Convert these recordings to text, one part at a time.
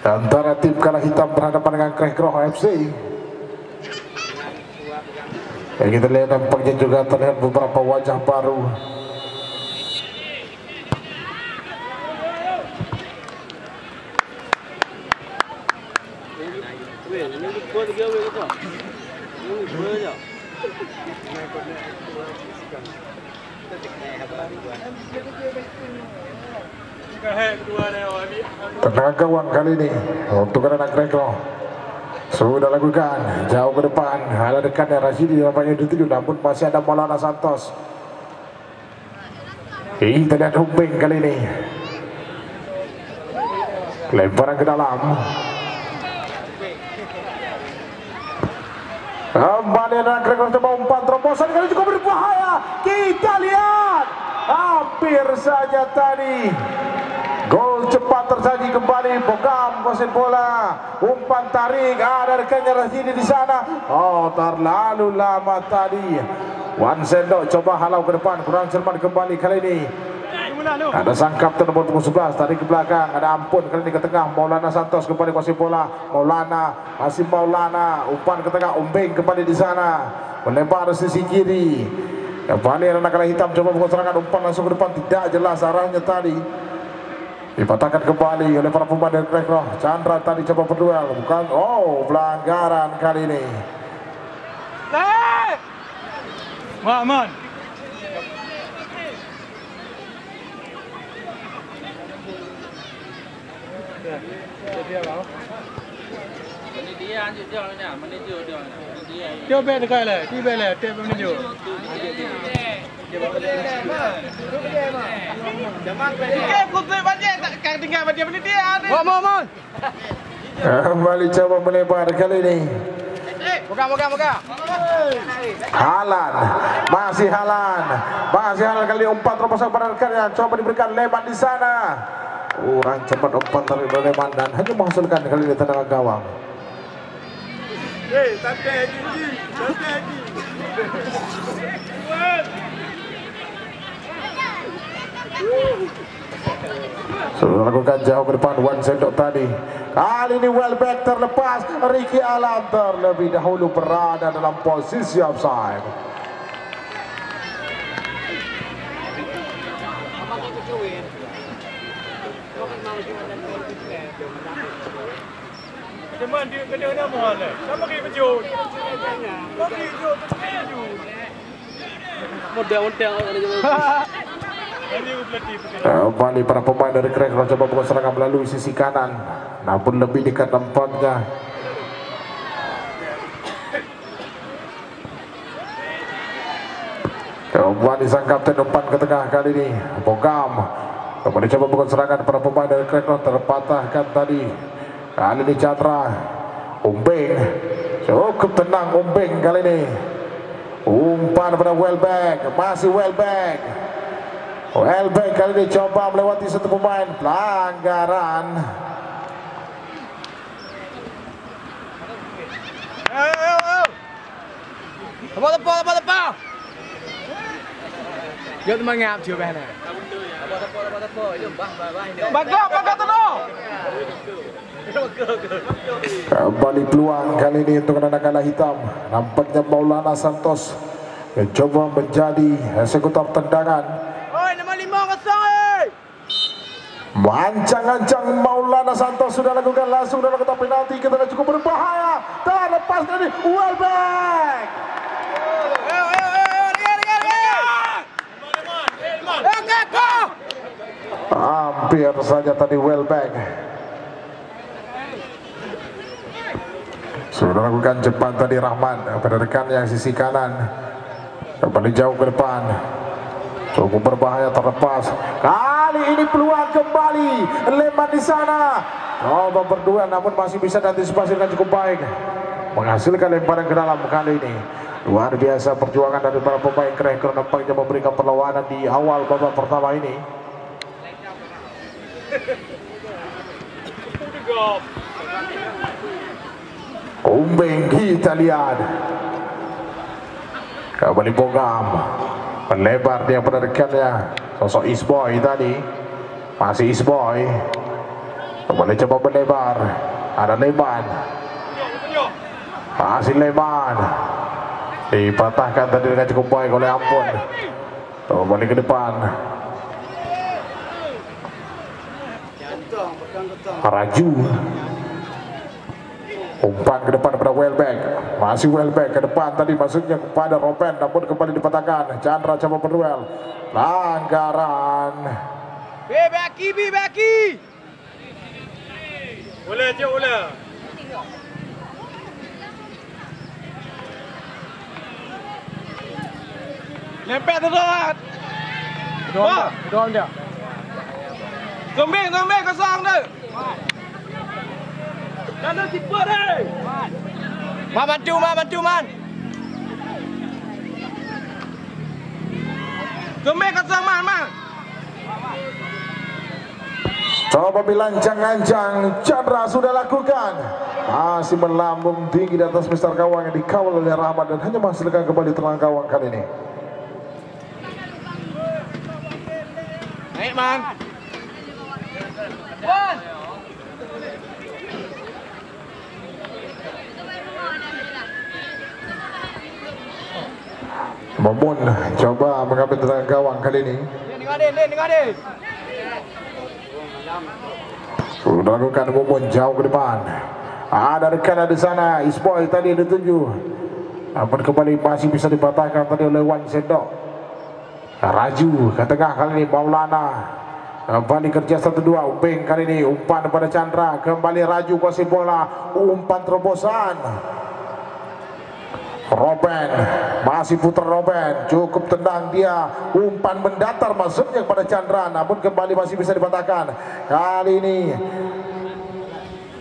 antara tim Kala Hitam berhadapan dengan Krekro FC. Ya, kita lihat nampaknya juga terlihat beberapa wajah baru. Tendangan gawang kali ini untuk anak Krekro sudah lakukan jauh ke depan, ala dekatnya Rashidi nampaknya dituju, namun masih ada Maulana Santos. Kita lihat Humbeng kali ini, lemparan ke dalam, kembali anak Krekro coba umpan terobosan kali cukup berbahaya. Kita lihat hampir saja tadi gol cepat tersaji kembali. Bogam kuasai bola, umpan tarik, ada rekannya Rashidi di sana. Oh, terlalu lama tadi. Wan Sendok coba halau ke depan, kurang cermat kembali kali ini. Ada sang kapten nomor 11 tarik ke belakang, ada Ampun kali ini ke tengah. Maulana Santos kembali kuasai bola. Maulana, masih Maulana, umpan ke tengah, Umbeng kembali di sana, melebar sisi kiri. Kembali anak Kala Hitam coba buka serangan, umpan langsung ke depan, tidak jelas arahnya tadi. Dipatahkan kembali oleh para pemain dari Krekro. Chandra tadi coba berduel, bukan? Oh, pelanggaran kali ini. Muhammad. Dia bet dekat lah, dia bet lah, dia menuju. Kembali coba melebar kali ini. Moga. Halan, masih Halan kali ini, umpan terobosan pada rekannya, coba diberikan Leman di sana. Kurang cepat umpan dari Leman dan hanya menghasilkan kali ini tendangan gawang. Sudah lakukan jauh ke depan Wan Sendok tadi. Kali ini Welbeck terlepas, Ricky Alam terlebih dahulu berada dalam posisi offside. Cuman dia kena nama lah. Sama kayak bejut. Bagi bejut, bejut. Model-model ada juga. Kembali para pemain dari Krekro coba buka serangan melalui sisi kanan, namun lebih dekat tempatnya. Kembali sang kapten umpan ke tengah kali ini, Bogam. Kembali coba buka serangan para pemain dari Krekro, terpatahkan tadi. Kali ini Chandra, Umbeng, cukup tenang Umbeng kali ini. Umpan pada Welbeck, masih Welbeck kali ini coba melewati satu pemain, pelanggaran. Apa? Jangan mengap juga mana. Baga tu. Kembali peluang kali ini untuk anak Kala Hitam. Nampaknya Maulana Santos mencoba menjadi eksekutor tendangan. Mancang-ancang Maulana Santos sudah lakukan langsung dalam kotak penalti. Kita cukup berbahaya. Terlepas dari Welbeck. Hampir saja tadi Welbeck. Sudah lakukan cepat tadi Rahman pada rekan yang sisi kanan. Kembali jauh ke depan, cukup berbahaya, terlepas. Kali ini peluang kembali, Leman di sana. Coba berdua namun masih bisa diantisipasi dengan cukup baik, menghasilkan lemparan ke dalam kali ini. Luar biasa perjuangan dari para pemain Krekro, nampaknya memberikan perlawanan di awal babak pertama ini. Umbeng kita lihat. Kembali Bogam, melebar dia pada rekannya, sosok Isboy tadi, masih Isboy. Kembali coba melebar. Ada Leman. Masih Leman. Dipatahkan tadi dengan cukup baik oleh Ampun. Kembali ke depan. Raju. Umpan ke depan kepada Welbeck. Masih Welbeck ke depan tadi masuknya kepada Robben, namun kembali dipatahkan. Chandra coba berduel. Pelanggaran. Beki. Boleh je boleh. Lempet tu dah. Kedua dia. Zombie kosong tu. Jangan tipu deh. Bantu man. Zombie kosong man. Coba bilancang-ancang, Chandra sudah lakukan. Masih melambung tinggi di atas Mister Gawang yang dikawal oleh Rahmat dan hanya menghasilkan kembali terang gawang kali ini. Naik man. Momun coba mengambil terang gawang kali ini. Dengar deh. Sudah lakukan Momun jauh ke depan. Ada rekan di sana. Isboy tadi dituju. Namun kembali masih bisa dipatahkan tadi oleh Wan Sendok. Raju ke tengah kali ini Maulana. Kembali kerja 1-2. Uping kali ini umpan pada Chandra. Kembali Raju kuasai bola. Umpan terobosan. Robben, masih putar Robben, cukup tendang dia, umpan mendatar masuknya kepada Chandra, namun kembali masih bisa dipatahkan. Kali ini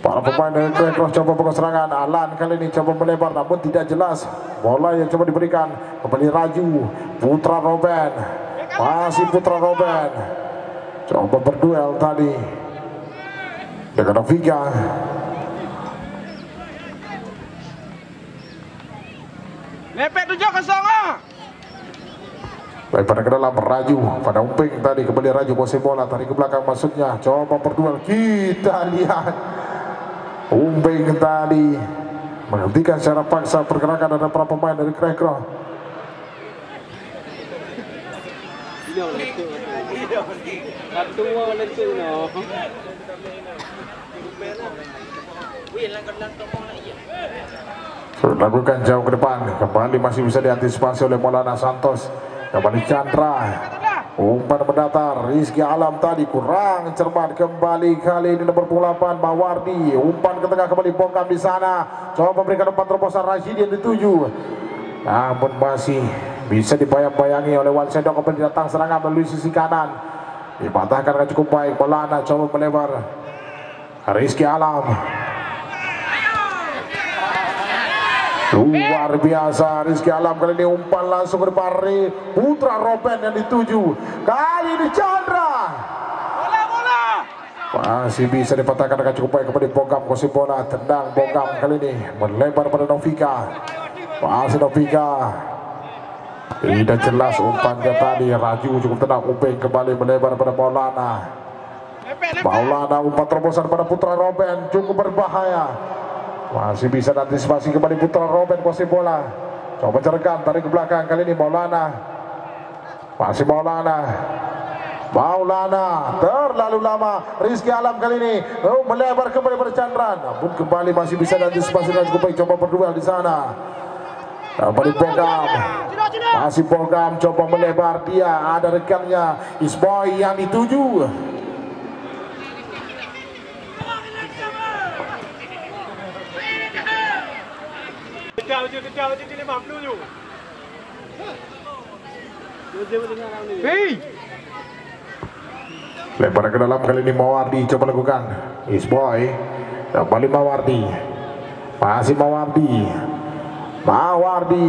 para pemain dari Krekros coba buka serangan. Alan kali ini coba melebar, namun tidak jelas bola yang coba diberikan. Kembali Raju, putra Robben, masih putra Robben, coba berduel tadi dengan Novika. Lepet 7-0. Lebar ke dalam Raju pada Uping tadi, kembali Raju kuasai bola, tarik ke belakang masuknya, coba berduel. Kita lihat Uping tadi menghentikan secara paksa pergerakan dari para pemain dari Krekro. Sudah lakukan jauh ke depan, kembali masih bisa diantisipasi oleh Maulana Santos. Kembali Chandra, umpan mendatar. Rizky Alam tadi kurang cermat, kembali kali ini nomor 8 Mawardi, umpan ke tengah, kembali Bongkam di sana, coba memberikan umpan terobosan Rashidi yang dituju, namun masih bisa dibayang-bayangi oleh Wan Sendok. Kembali datang serangan melalui sisi kanan, dipatahkan dengan cukup baik. Maulana coba melebar. Rizky Alam, luar biasa Rizky Alam kali ini, umpan langsung berpari putra Robben yang dituju. Kali ini Chandra masih bisa dipatahkan dengan cukup baik. Kepada Bogam kuasai bola, tendang Bogam kali ini melebar pada Novika. Masih Novika, tidak jelas umpannya tadi. Raju cukup tenang. Uping kembali melebar pada Maulana. Umpan terobosan pada putra Robben cukup berbahaya. Masih bisa antisipasi kembali putra Robben kuasai bola. Coba cerkan, tarik ke belakang kali ini Maulana. Masih Maulana terlalu lama. Rizky Alam kali ini melebar kembali pada Chandra, namun kembali masih bisa antisipasi dan cukup baik. Coba berduel di sana. Kembali Bogam, masih Bogam coba melebar dia. Ada rekannya Isboy yang dituju. Kejauh je 50 tu. Hei. Lebar ke dalam kali ini Mawardi coba lakukan. Isboy kembali Mawardi, masih Mawardi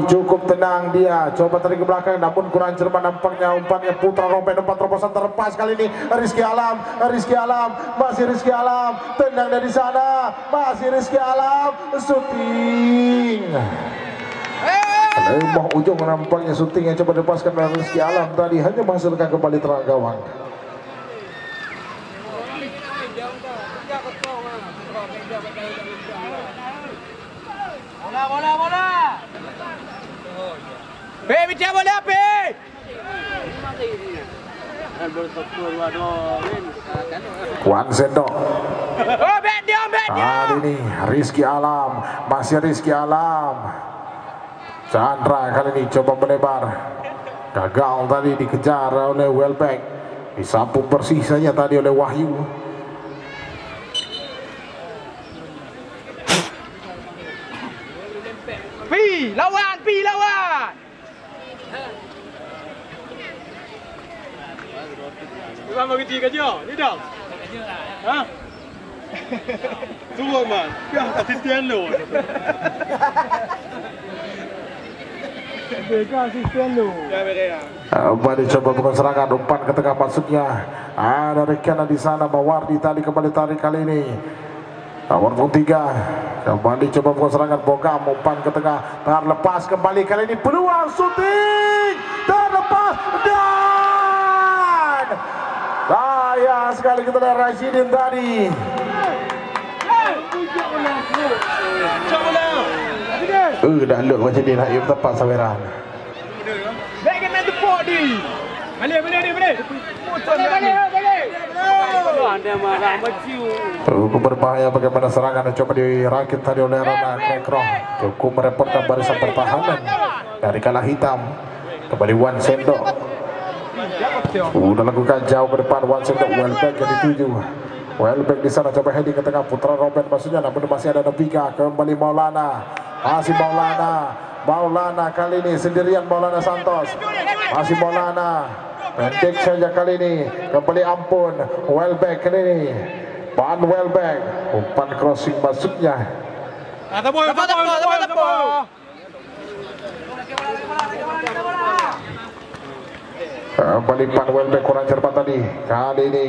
cukup tenang dia, coba tarik ke belakang, namun kurang cermat nampaknya umpannya putra Robben. Umpan terobosan terlepas kali ini Rizky Alam, masih Rizky Alam, tendang dari sana, masih Rizky Alam, syuting. Lembah ujung nampaknya syuting yang coba dilepaskan oleh Rizky Alam tadi, hanya menghasilkan kembali terang gawang. bicara boleh apa? Wan Sendok. Oh, bet dia. Kali ini Rizky Alam, masih Rizky Alam. Chandra kali ini coba melebar. Gagal tadi dikejar oleh Welbeck. Disapu bersih saja tadi oleh Wahyu. Pi lawan. Bukan bagi tiga je, ni dah. Ha? Tunggu man, biar tak asisten lo. Bega asisten lo. Ya bega. Kembali coba bukan serangan, umpan ke tengah maksudnya. Ada Rekana di sana, Mawardi tadi kembali tarik kali ini. Nomor 3 kembali coba bukan serangan, Bogam umpan ke tengah, terlepas kembali kali ini peluang shooting, terlepas dan sayang sekali kita lihat Rashidin tadi. Dah look macam ni nak tepat saweran. Baik kena tepuk di. Balik. Anda marah maciu. Berbahaya bagaimana serangan yang coba dirakit tadi oleh Rana Krekro. Cukup merepotkan barisan pertahanan dari kalah hitam. Kembali Wan Sendok. Sudah lakukan jauh ke depan Wan Sendok. Welbeck yang dituju. Welbeck di sana coba heading ke tengah, Putra Robin maksudnya, namun masih ada Novika. Kembali Maulana. Masih Maulana kali ini sendirian Maulana Santos. Masih Maulana. Pendek saja kali ini. Kembali Ampun. Welbeck kali ini. Pan Welbeck. Umpan crossing masuknya. Tepuk. Kembali Pan Welbeck kurang cermat tadi. Kali ini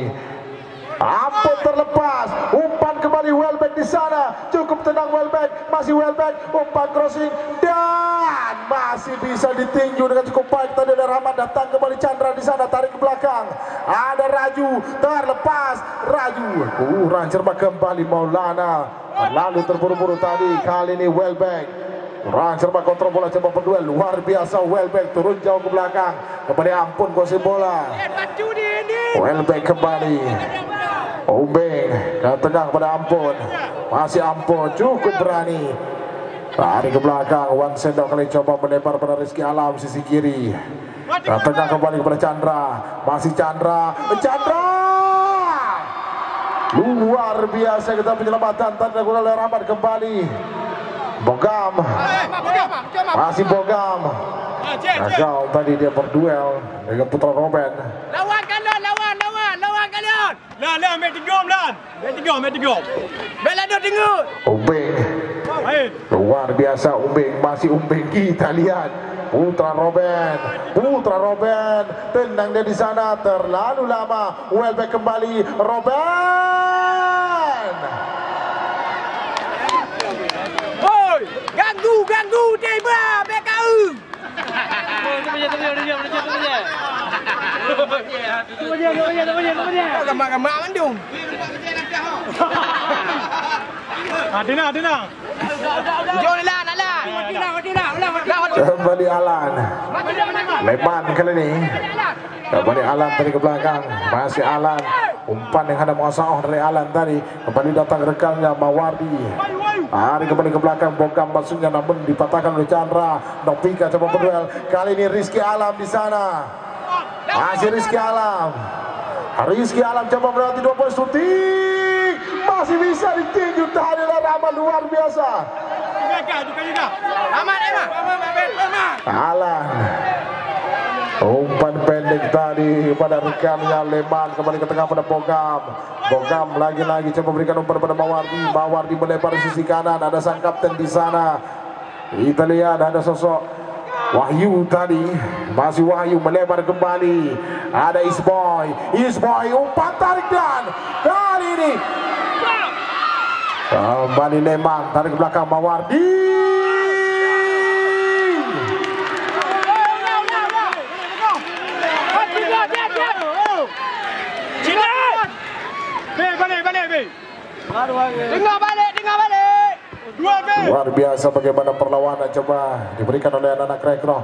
Ampun terlepas. Umpan kembali Welbeck di sana. Cukup tenang Welbeck. Masih Welbeck. Umpan crossing dan masih bisa ditinju dengan cukup baik tadi ada Rahmat. Datang kembali Chandra di sana, tarik ke belakang. Ada Raju terlepas. Raju kurang cermat kembali Maulana. Lalu terburu-buru tadi. Kali ini Welbeck kurang cermat kontrol bola, coba berduel luar biasa. Welbeck turun jauh ke belakang. Kembali Ampun kuasai bola. Welbeck kembali. Umbeng ke tengah kepada Ampun. Masih Ampun cukup berani. Lari ke belakang. Wan Sendok kali coba melebar pada Rizky Alam sisi kiri. Ke tengah kembali kepada Chandra. Masih Chandra. Luar biasa kita penyelamatan tadi dilakukan oleh Rahmat. Kembali Bogam. Masih Bogam. Gagal tadi dia berduel dengan Putra Robin. Lawan kalian. Lah, main tiga. Bela dia tengok. Umbeng. Luar biasa Umbeng. Masih Umbeng kita lihat. Putra Robin tendang dia di sana terlalu lama. Welbeck kembali. Robin. Oi, ganggu tiba BKU. Gamak mandung. Adina. Jom lah. Kembali Alan. Leman kali ini. Kembali Alan tadi ke belakang. Masih Alan. Umpan yang ada masalah dari Alan tadi. Kembali datang rekannya Mawardi. Hari kembali ke belakang. Bogam maksudnya, namun dipatahkan oleh Chandra. Novika coba berduel. Kali ini Rizky Alam di sana. Masih Rizky Alam coba melewati 2 poin shooting. Masih bisa ditinju tadi oleh Rahmat. Luar biasa. Alan. Umpan pendek tadi pada rekannya Leman. Kembali ke tengah pada Bogam. Lagi-lagi coba berikan umpan pada Mawardi melebar sisi kanan. Ada sang kapten di sana. Kita lihat ada sosok Wahyu tadi. Masih Wahyu melebar kembali. Ada Isboy umpan tarik dan kali ini kembali Leman tarik ke belakang Mawardi. Tengah balik. Luar biasa bagaimana perlawanan coba diberikan oleh anak-anak Krekro.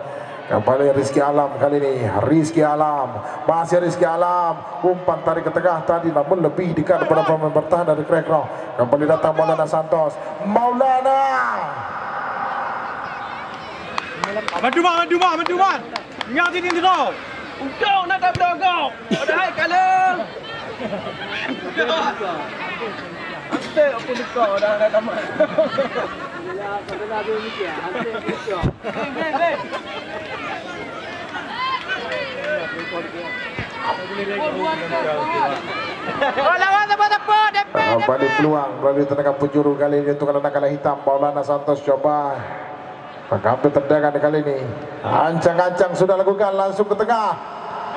Kembali Rizky Alam kali ini. Rizky Alam, masih Rizky Alam. Umpan tarik ke tengah tadi namun lebih dekat daripada pemain bertahan dari Krekro. Kembali datang Maulana Santos. Maulana. Bantu man. Ingat sini kau. Kau nak tak berdoa kau. Ada hai kaleng. Ante apa ni kau dah tamat. Ya, kena dia ni dia. Ante kau. Kembali peluang melalui tenaga penjuru kali ini untuk anak-anak hitam. Maulana Santos coba mengambil tendangan kali ini. Ancang-ancang sudah lakukan langsung ke tengah.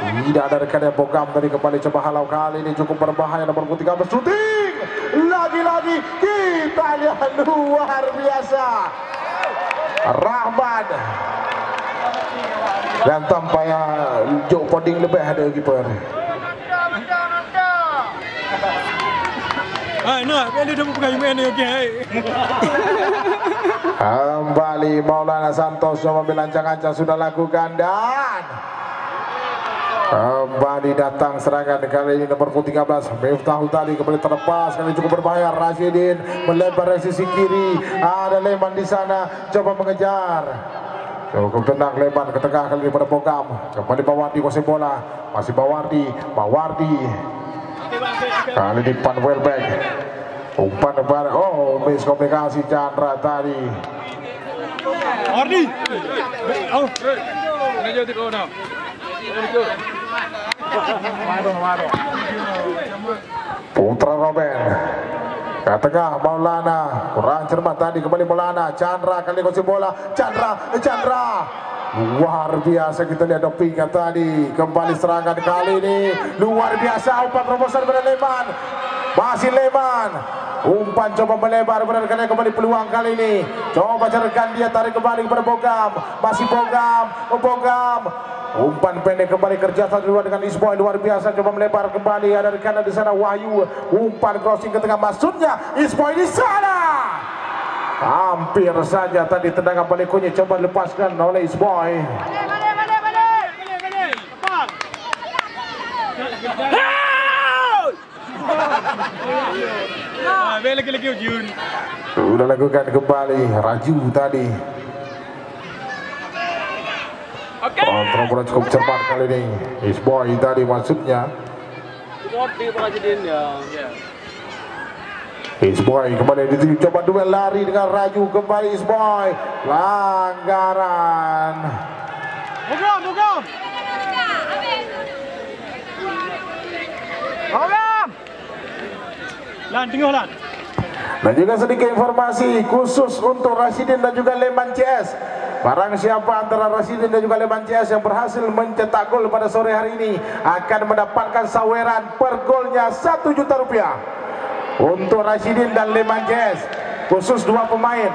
Tidak ada rekan yang Bogam tadi kembali coba halau kali ini cukup berbahaya. Nomor 13 shooting. Lagi-lagi kita lihat luar biasa. Rahman. Dan tampaknya Jok Poding lebih ada kiper. Nak, dia dah bukan main ni okey. Kembali Maulana Santos yang mengambil ancang-ancang sudah lakukan dan kembali datang serangan kali ini nomor 13 Miftahul tadi kembali terlepas kali cukup berbahaya. Rashidin melebar dari sisi kiri, ada Leman di sana coba mengejar. Cukup tenang Leman ke tengah kali ini pada Bogam. Kembali Bawardi kuasai bola. Masih Bawardi. Kali ini Pan Welbeck. Umpan depan. Oh, miskomunikasi Chandra tadi. Bawardi. Oh, nak jauh tu nak. Putra Robin ke tengah Maulana, kurang cermat tadi kembali Maulana. Chandra kali kuasai bola. Chandra luar biasa kita lihat dopingnya tadi. Kembali serangan kali ini luar biasa. Umpan terobosan pada Leman. Masih Leman. Umpan coba melebar benar-benar kembali peluang kali ini. Coba carikan dia tarik kembali kepada Bogam. Masih Bogam. Umpan pendek kembali kerja satu dua dengan Isboy luar biasa coba melebar kembali ada di kanan di sana Wahyu. Umpan crossing ke tengah maksudnya Isboy di sana. Hampir saja tadi tendangan balikonya coba lepaskan oleh Isboy. Lagi Jun. Sudah lakukan kembali Raju tadi. Kontrol bola cukup cepat kali ini. Isboy tadi maksudnya. Isboy kembali dituju coba duel lari dengan Raju kembali Isboy. Pelanggaran. Bogam. Lan tengah lan. Dan juga sedikit informasi khusus untuk Rashidin dan juga Leman CS. Barang siapa antara Rashidin dan juga Leman CS yang berhasil mencetak gol pada sore hari ini akan mendapatkan saweran per golnya Rp1 juta. Untuk Rashidin dan Leman CS khusus dua pemain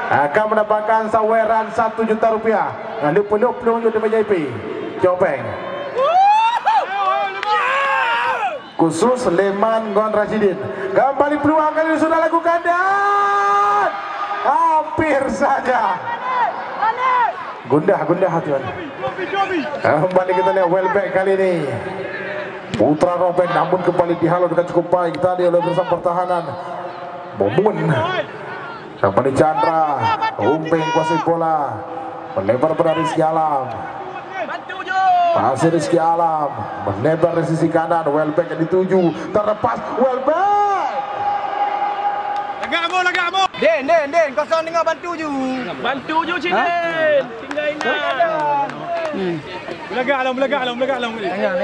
akan mendapatkan saweran Rp1 juta. Lalu penuh di meja IP Jopeng. Khusus Leman Gon Rashidin. Kembali peluang kali sudah lakukan dan hampir saja. Gundah tuan. Kembali kita lihat Welbeck kali ini. Putra Robin namun kembali dihalau dengan cukup baik tadi oleh bersama pertahanan. Momun. Kembali Chandra. Umpeng kuasai bola. Melebar pada Rizky Alam. Masih Rizky Alam melebar dari sisi kanan. Welbeck yang dituju terlepas. Welbeck lagak mo Den kosong dengar bantu ju sini tinggal ingat belagak alam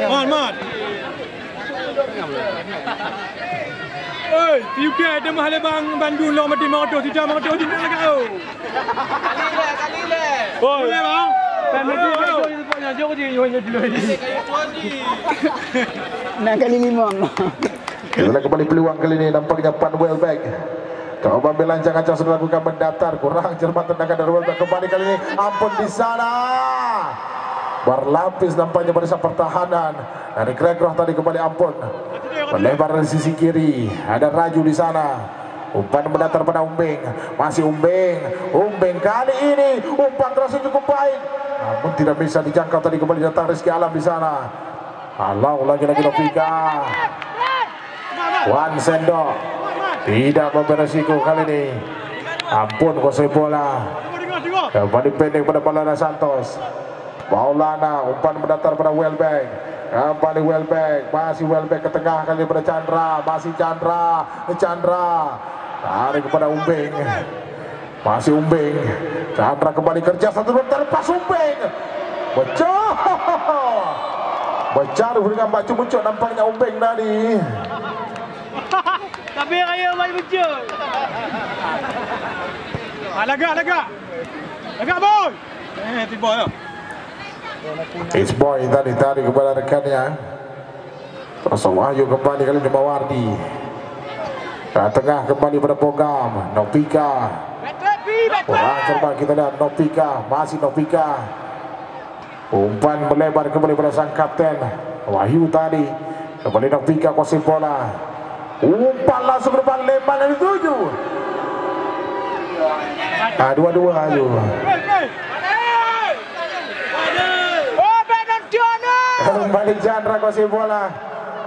mohon oi PUK ada mahal bang Bandung lo mati motor tidak lagak kali le oi bang nak kali 5. Kita kembali peluang kali ini nampaknya Pan Welbeck. Coba belancang-ancang sudah lakukan mendatar. Kurang cermat tendangan dari Welbeck kembali kali ini. Ampun di sana. Berlapis nampaknya barisan pertahanan. Dari Krekroh tadi kembali Ampun. Melebar dari sisi kiri. Ada Raju di sana. Umpan mendatar pada Umbeng. Masih Umbeng kali ini umpan terasa cukup baik. namun tidak bisa dijangkau. Tadi kembali datang Rizky Alam di sana. Halau lagi-lagi Novika. Wan Sendok tidak memberi resiko kali ini. Ampun kuasai bola. Kembali pendek pada Maulana Santos. Maulana umpan mendatar pada Welbeck. Kembali Welbeck, masih Welbeck ke tengah kali pada Chandra, masih Chandra tarik kepada Umbeng, masih Umbeng. Chandra kembali kerja satu dua terlepas Umbeng, Becah dengan baju muncul nampaknya Umbeng tadi. Tapi raya main muncul. Lagak boy. Tiba ya. Isboy tadi tarik kepada rekannya. Terus Wahyu kembali kali ini Mawardi. Ke tengah kembali pada Bogam. Novika. Wah, coba kita lihat Novika, masih Novika. Umpan melebar kembali pada sang kapten Wahyu tadi. Kembali Novika kuasai bola. Umpan langsung ke depan lebar dari 7. Dua-dua ayo. Kembali Chandra kuasai bola.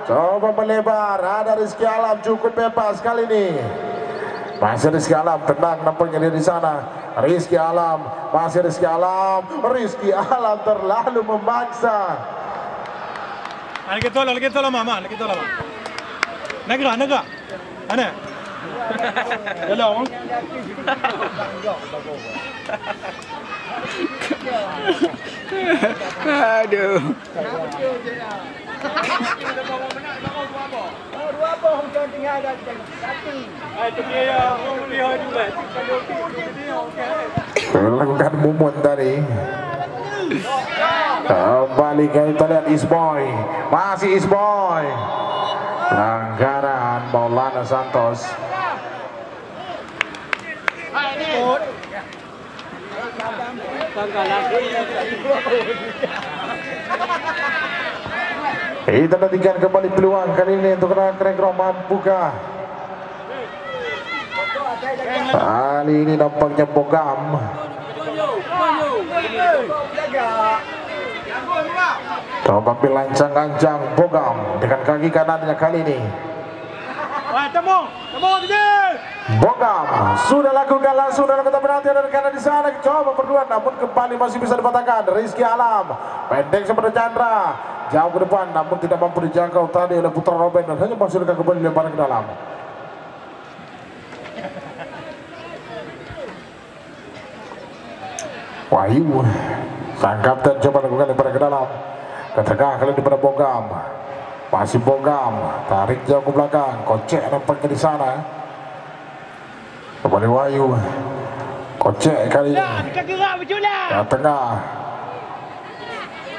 Coba melebar. Ada Rizky Alam cukup bebas kali ini. Masih Rizky Alam tenang nampaknya dia di sana. Rizky Alam, masih Rizky Alam. Rizky Alam terlalu memaksa. Lagi tolong mama. Negara. Mana? Hello. Aduh. Lakukan mumun tadi. Kembali kita lihat Isboy, masih Isboy. Pelanggaran Maulana Santos. Kita nantikan kembali peluang kali ini untuk Krenggro mampukah? Kali ini nampaknya Bogam. Coba ambil lancang-lancang Bogam dengan kaki kanannya kali ini. Bogam sudah lakukan langsung dalam kotak penalti dari kanan di sana. Coba berdua namun kembali masih bisa dipatahkan. Rizky Alam pendek seperti Chandra jauh ke depan namun tidak mampu dijangkau tadi oleh Putra Robin dan hanya masuk kembali lemparan ke dalam. Wahyu sang kapten coba lakukan lemparan ke dalam. Ke tengah kali ini pada Bogam. Masih Bogam tarik jauh ke belakang. Kocek nampaknya di sana. Kembali Wahyu. Kocek kali ini. Ke tengah.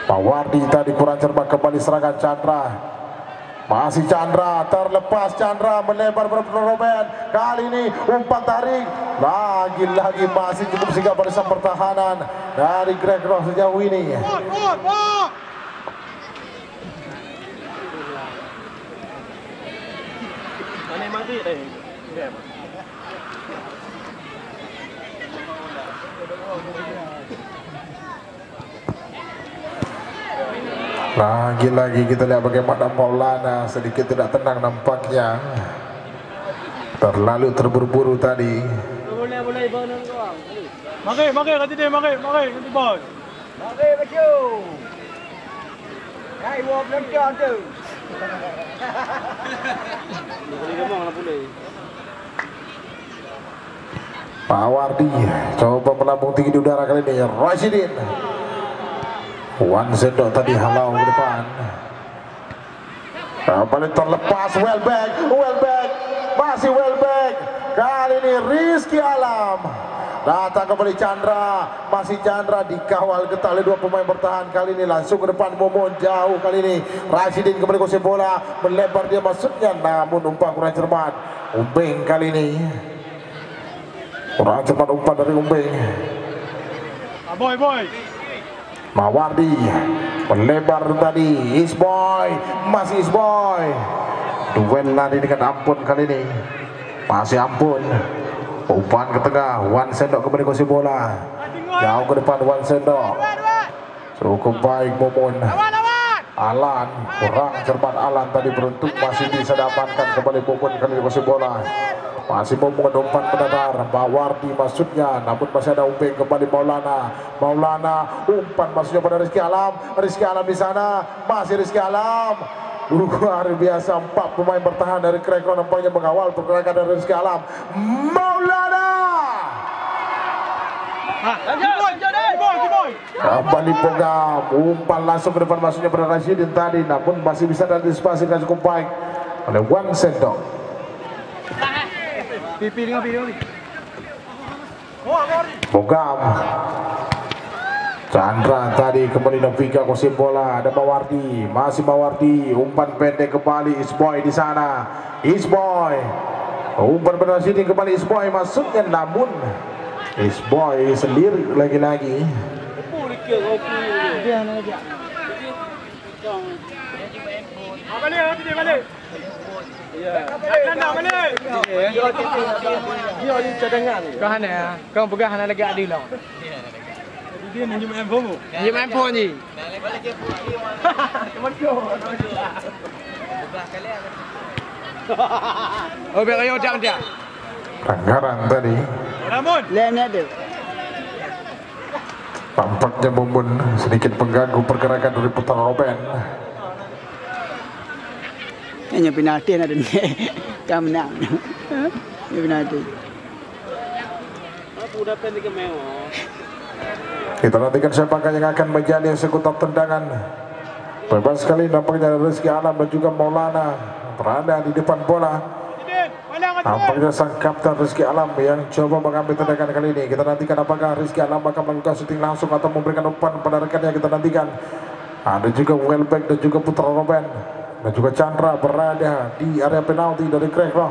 Mawardi tadi kurang cermat kembali serangan Chandra. Masih Chandra terlepas Chandra melebar pada Robin. Kali ini umpan tarik. Lagi-lagi masih cukup sigap pada sang pertahanan dari Krenggro sejauh ini. Lagi-lagi kita lihat bagaimana Maulana sedikit tidak tenang nampaknya. Terlalu terburu-buru tadi. Mari nanti bos. Mari baju. Hai buat pelontar tu. Mawardi coba melambung tinggi di udara kali ini. Rashidin Wan Sendok tadi halau ke depan. Kembali terlepas Welbeck. Masih Welbeck. Kali ini Rizky Alam. Datang kembali Chandra. Masih Chandra dikawal ketat oleh dua pemain bertahan. Kali ini langsung ke depan Momon jauh kali ini. Rashidin kembali kuasai bola. Melebar dia masuknya namun umpan kurang cermat. Umbeng kali ini. Kurang cepat umpan dari Umbeng. Boy. Mawardi melebar tadi. Isboy, masih Isboy. Duel lari dengan Ampun kali ini. Masih Ampun. Umpan ke tengah. Wan Sendok kembali kuasai bola. Jauh ke depan Wan Sendok. Cukup baik Mumun. Alan kurang cermat. Alan tadi beruntung masih bisa diamankan kembali Mumun kali ini masih bola. Masih Mumun umpan mendatar. Bawardi maksudnya, namun masih ada Umbeng kembali Maulana. Maulana umpan maksudnya pada Rizky Alam. Rizky Alam di sana, masih Rizky Alam. Luar biasa, 4 pemain bertahan dari Krekro nampaknya mengawal pergerakan dari Rizky Alam. Maulana kembali Pogam, umpan langsung ke depan maksudnya pada Rashidin tadi, namun masih bisa diantisipasi dengan cukup baik oleh Wan Sendok. Pogam, Chandra tadi kembali Novika kuasai bola, ada Mawardi, masih Mawardi, umpan pendek kembali Isboy di sana. Isboy, umpan pada Rashidin kembali Isboy maksudnya, namun Isboy sendiri lagi-lagi. Balik. Kau hana, kau pegang hana lagi adil lah. Dia minjem handphone. Minjem handphone ni. Oh, biar kau jangan dia. Pelanggaran tadi. Ramun. Lem ni ada. Tampaknya Mumun sedikit mengganggu pergerakan dari Putra Robben. Hanya penalti ada ni. Kau menang. Ini penalti. Kita nantikan siapakah yang akan menjadi eksekutor tendangan. Bebas sekali nampaknya Rizky Alam dan juga Maulana berada di depan bola. Nampaknya sang kapten Rizky Alam yang coba mengambil tendangan kali ini. Kita nantikan apakah Rizky Alam akan melakukan shooting langsung atau memberikan umpan pada rekannya. Kita nantikan. Ada juga Welbeck dan juga Putra Robben dan juga Chandra berada di area penalti dari Krekro.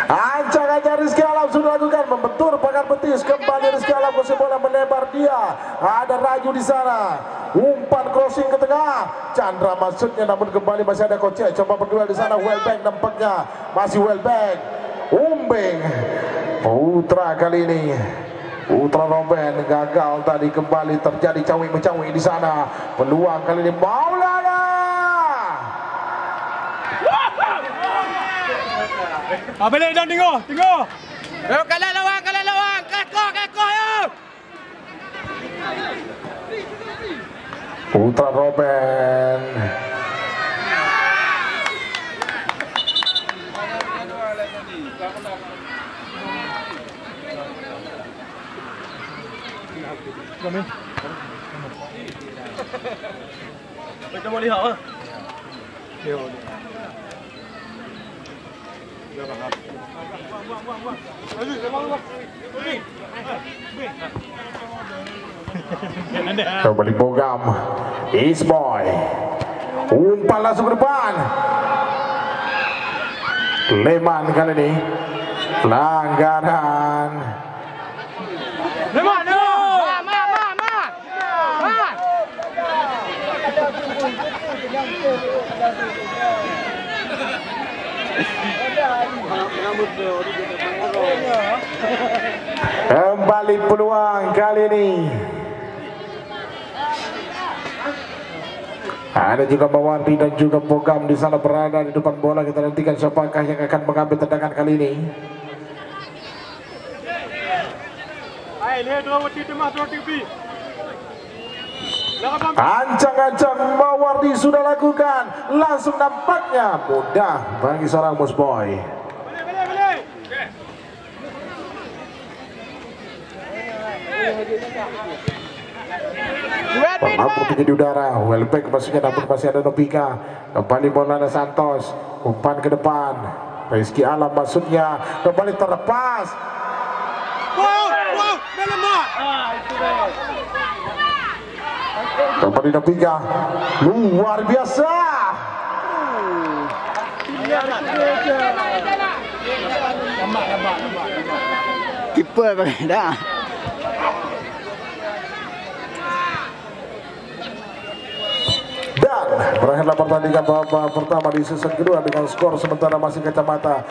Ancang-ancang Rizky Alam sudah lakukan membentur pagar betis, kembali Rizky Alam kuasai bola melebar dia. Ada Raju di sana. Umpan crossing ke tengah. Chandra maksudnya, namun kembali masih ada Kocek coba berduel di sana. Welbeck nampaknya masih Welbeck. Umbeng Putra kali ini. Putra Robben gagal tadi, kembali terjadi cawing-cawing di sana. Peluang kali ini Maulana. Balik dan tengok. Kalah lawan. Kekor yo. Putra Robben. Kita mau lihat ah. Kembali Bogam. Isboy. Umpan langsung ke depan. Leman kali ini. Pelanggaran. Leman. Kembali peluang kali ini. Ada juga Mawardi dan juga Bogam di sana berada di depan bola. Kita nantikan siapakah yang akan mengambil tendangan kali ini. Ancang-ancang Mawardi sudah lakukan. Langsung nampaknya mudah bagi seorang Musboy. Mampu tinggi di udara. Welbeck maksudnya, namun masih ada Novika. Kembali Maulana Santos. Umpan ke depan. Rizky Alam maksudnya. Kembali terlepas. Kembali Novika. Luar biasa. Keeper pakai dah. Dan Berakhirlah pertandingan babak pertama di season kedua dengan skor sementara masih kacamata.